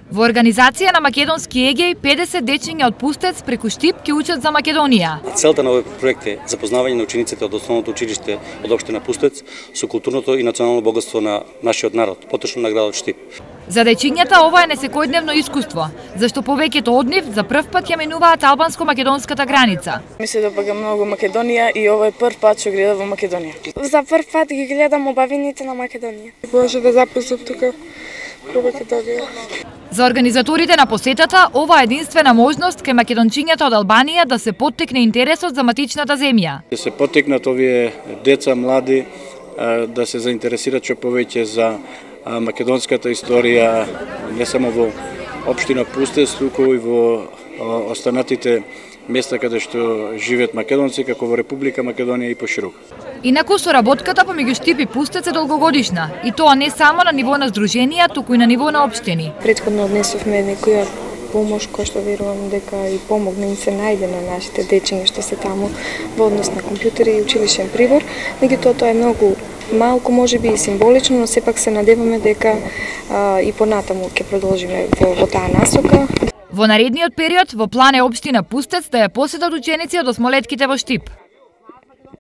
Во организација на Македонски егеј, 50 дечиња од Пустец преку Штип ќе учат за Македонија. Целта на овој проект е запознавање на учениците од основното училиште од општина Пустец со културното и национално богатство на нашиот народ, поточно на градот Штип. За дечињата ова е несекојдневно искуство, зашто повеќето од нив за прв пат ја минуваат албанско-македонската граница. Ми се допаѓа многу Македонија и ова е прв пат што гледам во Македонија. За прв пат ги гледам убавините на Македонија. Може да запознам тука во Македонија. За организаторите на посетата, ова е единствена можност кај македончињата од Албанија да се поттекне интересот за матичната земја. Да се поттекнат овие деца, млади, да се заинтересираат што повеќе за македонската историја, не само во општина Пустец, туку и во останатите места каде што живеат македонци, како во Република Македонија и пошироко. Инаку соработката помеѓу Штип и Пустец е долгогодишна, и тоа не само на ниво на здруженија, туку и на ниво на општини. Претходно однесовме некоја помош која што верувам дека и помогна и се најде на нашите дечиња што се таму во однос на компјутери и училишен прибор, меѓутоа тоа е многу малку, можеби и символично, но сепак се надеваме дека и понатаму ќе продолжиме во таа насока. Во наредниот период во план е општина Пустец да ја посетат ученици од осмолетките во Штип.